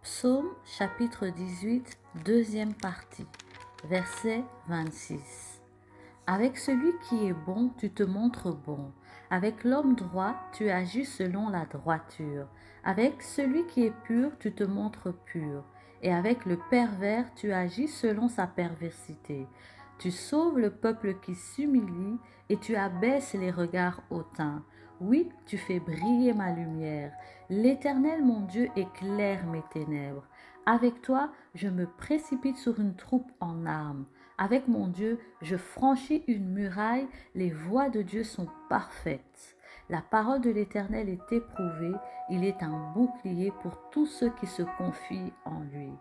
Psaume chapitre 18, deuxième partie, verset 26. Avec celui qui est bon, tu te montres bon. Avec l'homme droit, tu agis selon la droiture. Avec celui qui est pur, tu te montres pur. Et avec le pervers, tu agis selon sa perversité. Tu sauves le peuple qui s'humilie et tu abaisses les regards hautains. Oui, tu fais briller ma lumière. L'Éternel, mon Dieu, éclaire mes ténèbres. Avec toi, je me précipite sur une troupe en armes. Avec mon Dieu, je franchis une muraille. Les voies de Dieu sont parfaites. La parole de l'Éternel est éprouvée. Il est un bouclier pour tous ceux qui se confient en lui.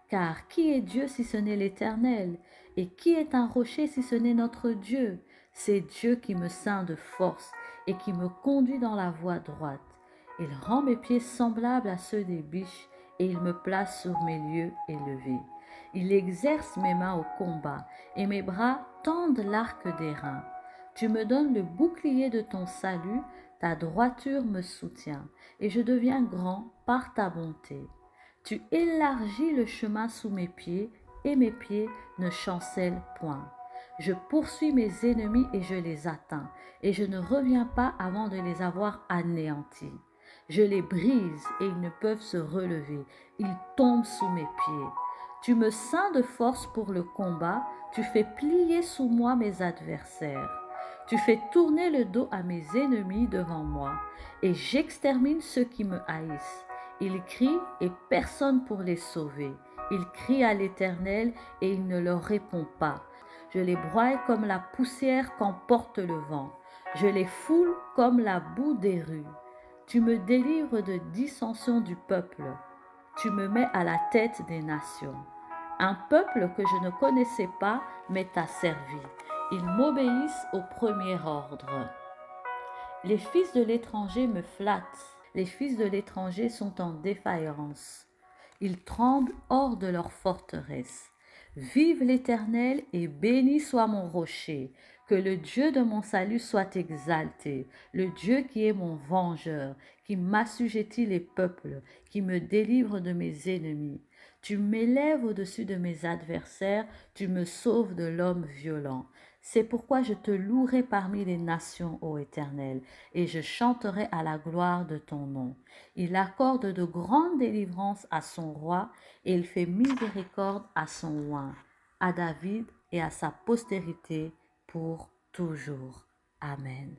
Car qui est Dieu si ce n'est l'Éternel? Et qui est un rocher si ce n'est notre Dieu? C'est Dieu qui me ceint de force et qui me conduit dans la voie droite. Il rend mes pieds semblables à ceux des biches et il me place sur mes lieux élevés. Il exerce mes mains au combat et mes bras tendent l'arc d'airain. Tu me donnes le bouclier de ton salut, ta droiture me soutient et je deviens grand par ta bonté. Tu élargis le chemin sous mes pieds et mes pieds ne chancellent point. Je poursuis mes ennemis et je les atteins, et je ne reviens pas avant de les avoir anéantis. Je les brise et ils ne peuvent se relever, ils tombent sous mes pieds. Tu me ceins de force pour le combat, tu fais plier sous moi mes adversaires. Tu fais tourner le dos à mes ennemis devant moi, et j'extermine ceux qui me haïssent. Ils crient et personne pour les sauver. Ils crient à l'Éternel et il ne leur répond pas. Je les broie comme la poussière qu'emporte le vent. Je les foule comme la boue des rues. Tu me délivres de dissension du peuple. Tu me mets à la tête des nations. Un peuple que je ne connaissais pas m'est asservi. Ils m'obéissent au premier ordre. Les fils de l'étranger me flattent. Les fils de l'étranger sont en défaillance. Ils tremblent hors de leur forteresse. Vive l'Éternel et béni soit mon rocher. Que le Dieu de mon salut soit exalté, le Dieu qui est mon vengeur, qui m'assujettit les peuples, qui me délivre de mes ennemis. Tu m'élèves au-dessus de mes adversaires, tu me sauves de l'homme violent. C'est pourquoi je te louerai parmi les nations, ô Éternel, et je chanterai à la gloire de ton nom. Il accorde de grandes délivrances à son roi, et il fait miséricorde à son oint, à David et à sa postérité pour toujours. Amen.